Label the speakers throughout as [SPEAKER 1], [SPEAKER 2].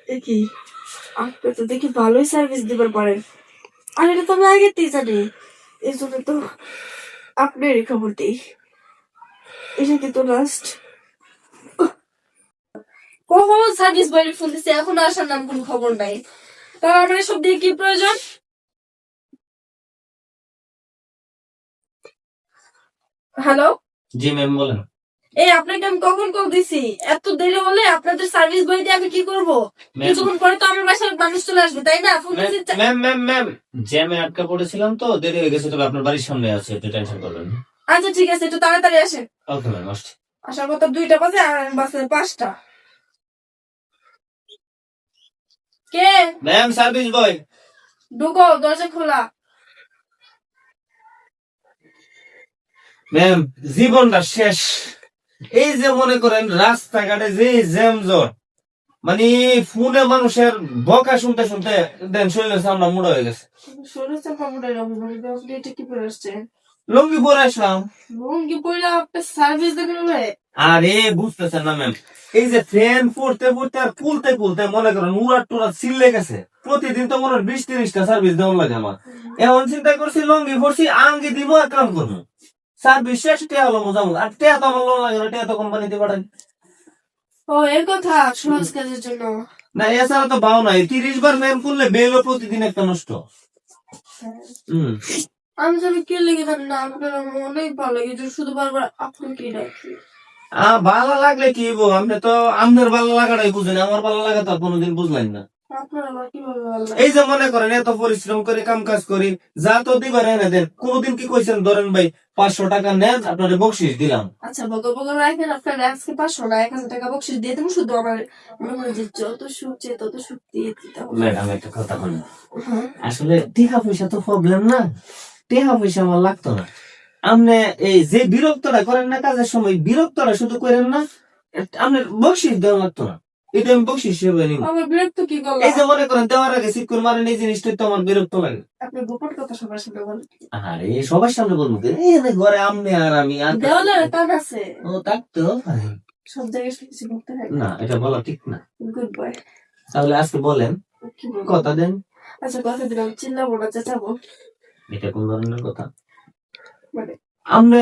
[SPEAKER 1] দেখি আপনি তো দেখি ভালোই সার্ভিস দিবার পারেন। আর এটা তো আমি আগেতেই জানি, এই জন্য তো আপনারই খবর দিই। এটা কিন্তু লাস্ট কখন সার্ভিস বয় ফোন দিচ্ছে, এখন আসার নাম কোনো খবর নাই। তার আমার এসব দিয়ে কি প্রয়োজন? হ্যালো,
[SPEAKER 2] জি ম্যাম বলেন।
[SPEAKER 1] এই আপনাকে আমি কখন কল দিছি? এত দেরি হলে আপনাদের সার্ভিস বয় দিয়ে আমি কি করবো? কিছুক্ষণ পরে তো আমার বাসায় মানুষ চলে আসবে, তাই না? ফোন দিচ্ছি।
[SPEAKER 2] ম্যাম জ্যামে আটকা পড়েছিলাম তো, দেরি হয়ে গেছে। তবে আপনার বাড়ির সামনে আছে, একটু টেনশন করবেন না।
[SPEAKER 1] আচ্ছা ঠিক আছে, একটু তাড়াতাড়ি আসেন।
[SPEAKER 2] ওকে ম্যাম, আসছি।
[SPEAKER 1] আসার কথা 2টা বাজে আর বাজে 5টা। কে?
[SPEAKER 2] ম্যাম সার্ভিস বয়।
[SPEAKER 1] ঢুকো, দরজা খোলা।
[SPEAKER 2] ম্যাম জীবনটা শেষ। এই যে মনে করেন রাস্তাঘাটে যে জ্যাম জট, মানে ফোনে মানুষের বকা শুনতে শুনতে দেন শরীরের সামনে মোড়া হয়ে গেছে।
[SPEAKER 1] শরীর চাপা মোটাই রকম আপনি এটা কি পরে আসছেন?
[SPEAKER 2] লুঙ্গি পরে আসলাম।
[SPEAKER 1] লুঙ্গি পরে আপনি সার্ভিস দেবেন বলে?
[SPEAKER 2] আরে বুঝতেছেন না ম্যাম, এই যে ফ্যান পড়তে পড়তে আর কুলতে কুলতে মনে করেন উড়াট টুরাট ছিলে গেছে। প্রতিদিন তো মনে হয় 20-30টা সার্ভিস দেওয়ার লাগে আমার। এখন চিন্তা করছি লুঙ্গি পরছি, আঙ্গি দিব আর কাম করবো। সার্ভিস শেষ, টেয়া হলো মোজামুজ। আর টেয়া তো আমার লোন লাগে না, টেয়া তো কোম্পানিতে পাঠাই।
[SPEAKER 1] ও এর কথা, সহজ কাজের জন্য।
[SPEAKER 2] না এছাড়া তো বাও নাই। 30 বার ম্যাম করলে বেলও প্রতিদিন একটা নষ্ট। হম
[SPEAKER 1] আমি জানি কে লেগে জানি না, আপনার আমার অনেক ভালো লাগে যে শুধু বারবার আপনাকে ডাকি।
[SPEAKER 2] ভালো লাগলে কি বো, আপনি তো আপনার ভালো লাগাটাই বুঝেন, আমার ভালো লাগা তো আর কোনোদিন বুঝলেন না।
[SPEAKER 1] আপনার আমার কিভাবে ভালো লাগে?
[SPEAKER 2] এই যে মনে করেন এত পরিশ্রম করে কাম কাজ করি, যা তো দিবার এনে দেন। কোনদিন কি কইছেন ধরেন ভাই 500 টাকা নেন, আপনার বকশিস দিলাম।
[SPEAKER 1] আচ্ছা বকর বকর রাখেন, আপনার আজকে 500 না 1000 টাকা বকশিস দিয়ে দেবো, শুধু আমার মনে হয় যে যত সুখ চেয়ে তত সুখ দিয়ে দিতে হবে।
[SPEAKER 2] ম্যাডাম একটা কথা বলেন, আসলে টাকা পয়সা তো প্রবলেম না, টাকা পয়সা আমার লাগতো না। আপনি এই যে বিরক্তটা করেন না কাজের সময়, বিরক্তটা শুধু করেন না, আপনার বকশিস দেওয়া লাগতো না। এটা আমি বকশিস হিসেবে নিব।
[SPEAKER 1] আমার বিরক্ত কি করলাম?
[SPEAKER 2] এই যে মনে করেন দেওয়ার আগে সিকুর মারেন, এই জিনিসটা তো আমার বিরক্ত লাগে।
[SPEAKER 1] আপনি গোপন কথা সবার সামনে বলেন।
[SPEAKER 2] আরে সবার সামনে বলবো কি? এই যে ঘরে আমনে আর আমি আর
[SPEAKER 1] দেওয়ালে কাজ আছে,
[SPEAKER 2] ও থাকতেও পারে।
[SPEAKER 1] সব জায়গায় কিছু করতে হয়
[SPEAKER 2] না, এটা বলা ঠিক না।
[SPEAKER 1] Good boy.
[SPEAKER 2] তাহলে আজকে বলেন,
[SPEAKER 1] কি বলবো?
[SPEAKER 2] কথা দেন।
[SPEAKER 1] আচ্ছা কথা দিলাম, চিল্লাবো না, চেঁচাবো।
[SPEAKER 2] এটা কোন ধরনের কথা?
[SPEAKER 1] মানে
[SPEAKER 2] আপনি,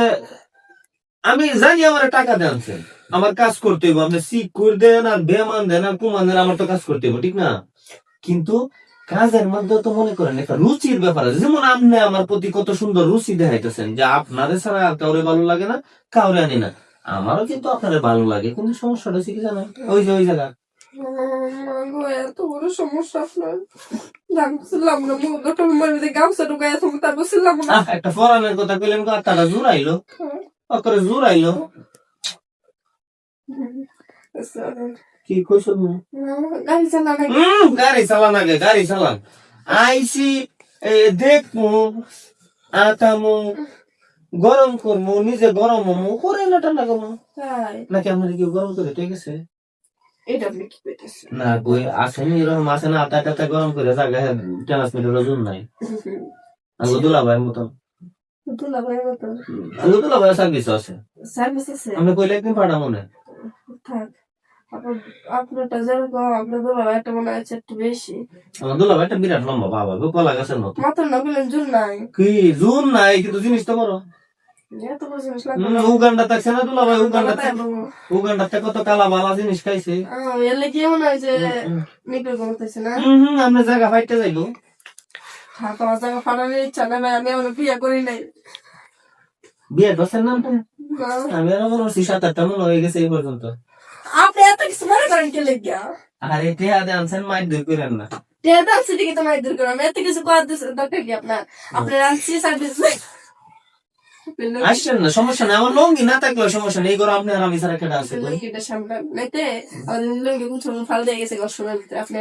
[SPEAKER 2] আমি জানি আমার টাকা দেনছেন, আমার কাজ করতে হইব। আপনি সিকুর দেন আর বেমান দেন আর কুমান দেন, আমার তো কাজ করতে হইব, ঠিক না? কিন্তু কাজের মধ্যে তো মনে করেন একটা রুচির ব্যাপার আছে। যেমন আপনি আমার প্রতি কত সুন্দর রুচি দেখাইতেছেন, যে আপনাদের ছাড়া আর কাউরে ভালো লাগে না, কাউরে আনি না। আমারও কিন্তু আপনাদের ভালো লাগে, কিন্তু সমস্যাটা হচ্ছে কি জানেন? ওই যে ওই জায়গা
[SPEAKER 1] গো, এত বড় সমস্যা আপনার। জানছিলাম না, মুখটা মারিতে গামছা ঢুকাই আছে, তারপর ছিলাম না।
[SPEAKER 2] একটা ফরানের কথা কইলেন, কথাটা জুড়াইলো, অকরে জুড়াইলো। কি কইছো?
[SPEAKER 1] গাড়ি চালান
[SPEAKER 2] গাড়ি চালান আগে, গাড়ি চালান। আইসি দেখমু, আতামু, গরম করবো, নিজে গরম হমু, করে না ঠান্ডা করবো। নাকি আপনার কেউ গরম করে ঠিক আছে?
[SPEAKER 1] এটা আপনি কি পেতেছেন?
[SPEAKER 2] না কই আসেনি, এরকম আসে না, আটা টাটা গরম করে জায়গা ট্রান্সমিটার ওজন নাই। আঙ্গু দুলাভাইয়ের মতন।
[SPEAKER 1] দুলাভাইয়ের মতো
[SPEAKER 2] আঙ্গু দুলাভাইয়ের সার্ভিস আছে।
[SPEAKER 1] সার্ভিস আছে?
[SPEAKER 2] আপনি কইলে একদিন পাঠাবো না।
[SPEAKER 1] থাক, আপনারটা যেরকম আপনার দুলাভাইটা মনে হচ্ছে একটু বেশি।
[SPEAKER 2] আমার দুলাভাইটা বিরাট লম্বা বাবা, কলা গাছের মতো।
[SPEAKER 1] মাথার নকলেন জুল নাই।
[SPEAKER 2] কি জুন নাই, কিন্তু জিনিস তো বড়।
[SPEAKER 1] এত বড় জিনিস লাগবে না।
[SPEAKER 2] উগান্ডা থাকছে না দুলাভাই, উগান্ডাতে কত কালা বালা জিনিস খাইছে।
[SPEAKER 1] এলে কি মনে হয় যে নিকল করতেছে না?
[SPEAKER 2] আমরা জায়গা ফাইটতে যাইবো।
[SPEAKER 1] থাক, আমার জায়গা ফাটানোর ইচ্ছা নাই ভাই, আমি এখনো বিয়ে করি নাই।
[SPEAKER 2] বিয়ে করছেন না? আমি আরো মনে হচ্ছি 7-8টা মনে হয়ে গেছে এই পর্যন্ত।
[SPEAKER 1] আপনি এত কিছু মনে করেন কে লেগিয়া?
[SPEAKER 2] আরে টেহাদে আনছেন, মাইর দূর করেন না।
[SPEAKER 1] টেহাদে আনছি দিকে তো মাই দূর করাম, এত কিছু করার দরকার কি আপনার? আপনার আনছি সার্ভিস
[SPEAKER 2] আসছেন না, সমস্যা নেই। আমার লঙ্গি না থাকলেও সমস্যা নেই। এই ঘরে আপনি আর আমি ছাড়া কেটে আছে।
[SPEAKER 1] লঙ্গিটা সামলান নাইতে আমাদের লঙ্গি কুচুর ফাল দিয়ে গেছে ঘর্ষণের ভিতরে, আপনি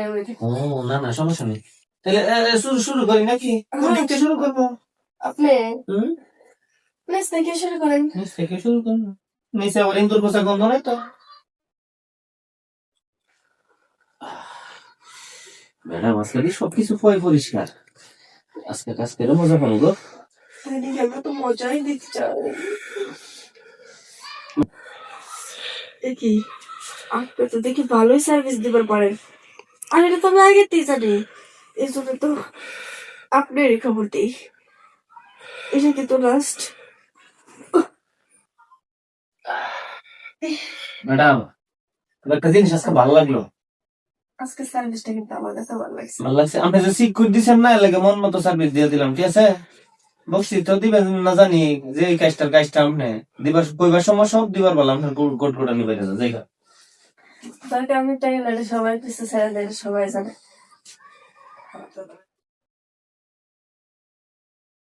[SPEAKER 2] ও না না, সমস্যা নেই। তাহলে শুরু করি নাকি? কোন দিক থেকে শুরু করবো?
[SPEAKER 1] আপনি নিচ থেকে শুরু করেন।
[SPEAKER 2] নিচ থেকে শুরু করবো? নিচে আবার ইন্দুর পোষা গন্ধ নাই তো? ম্যাডাম আজকে সবকিছু পরিষ্কার। আজকে কাজ করে মজা পাবো গো।
[SPEAKER 1] আমরা তো মজাই দিতে চাই। দেখি আপনি তো দেখি ভালোই সার্ভিস দিবার পারেন। আর এটা তো আমি আগেতেই জানি, এই জন্য তো আপনারই খবর দিই। এটা কিন্তু লাস্ট।
[SPEAKER 2] ম্যাডাম, একটা জিনিস আজকে ভালো লাগলো।
[SPEAKER 1] আজকে সার্ভিসটা কিন্তু আমার কাছে ভালো লাগছে।
[SPEAKER 2] ভালো লাগছে, আপনি যে সিক করে দিচ্ছেন না, এলাকা মন মতো সার্ভিস দিয়ে দিলাম, ঠিক আছে। বকশি তো দিবেন না জানি, যে এই কাজটা আপনি দিবার কইবার সময় সব দিবার বললাম, আপনার কোট কোটা নিবে জায়গা।
[SPEAKER 1] তাকে আমি টাইম লাগে সবাই কিছু ছেড়ে দেয়, সবাই জানে।